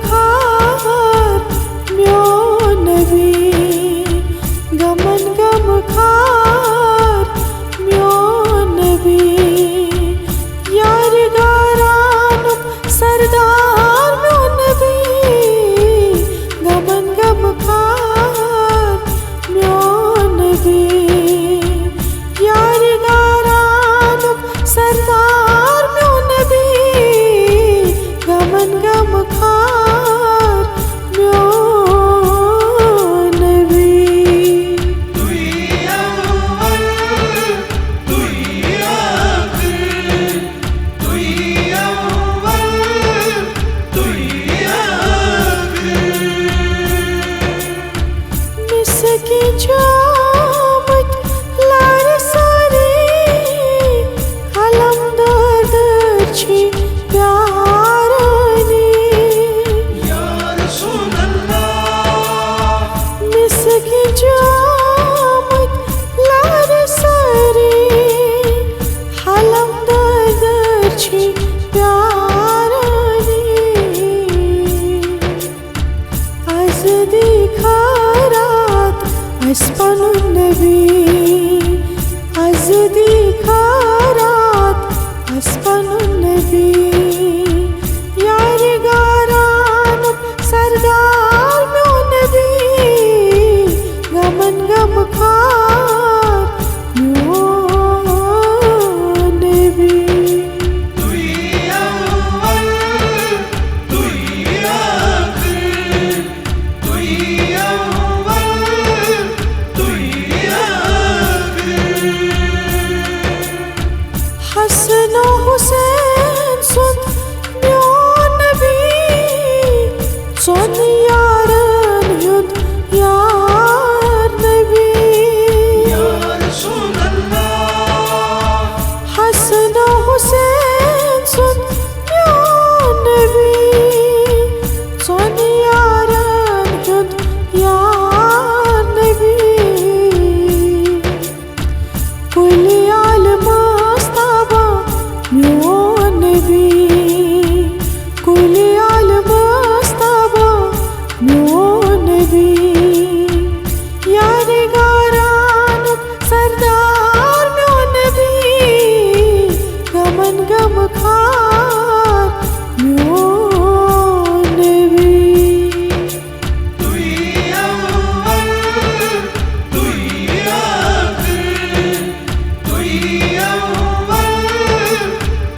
खार म्यों नबी गमन गम खार म्यों नबी यार गारान सरदार म्यों नबी गमन गम खार म्यों नबी यार गारान सरदार म्यों नबी गमन गम खार म्यों नबी तुई अव्वल तुई आखिर तुई अव्वल तुई आखिर मिसकी जामत लार सारी अलम दर्द छी प्यारनी या रसूल अल्लाह मिसकी जामत लार सारी अलम दर्द छी प्यारनी az dikharat aspanun nabi az dikharat aspanun nabi यार गारान सरदार म्यों नबी गमन गम खार म्यों नबी तुई अव्वल तुई आखिर तुई अव्वल तुई आखिर हसन हुसैन सुन म्यों नबी सुन यारन युद यार नबी या रसूल अल्लाह हसन हुसैन सुन म्यों नबी सुन यारन युद यार नबी कुल आलम मस्ताबा म्यों नबी कुल आलम मस्ताबा म्यों नबी यार गारान सरदार म्यों नबी गमन गम खार म्यों नबी तुई अव्वल तुई आखिर तुई अव्वल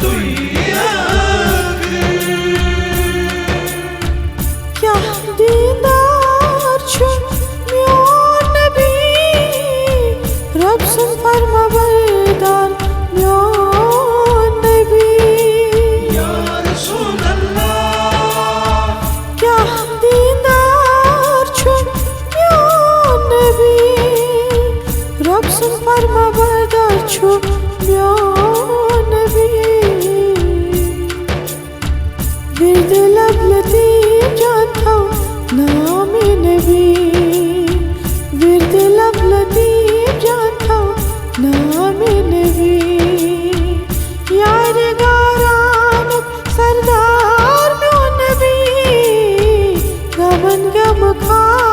तुई आखिर क्या दीदार छु म्यों नबी रब सुन फरमाबरदार म्यों नबी या रसूल अल्लाह क्या दीदार छु म्यों नबी रब सुन फरमाबरदार छु म्यों नबी विरद लब लतीफ जानता हूँ नाम नबी विरद लब लतीफ जानता हूँ नाम नबी यार गारान सरदार म्यों नबी गमन गम खार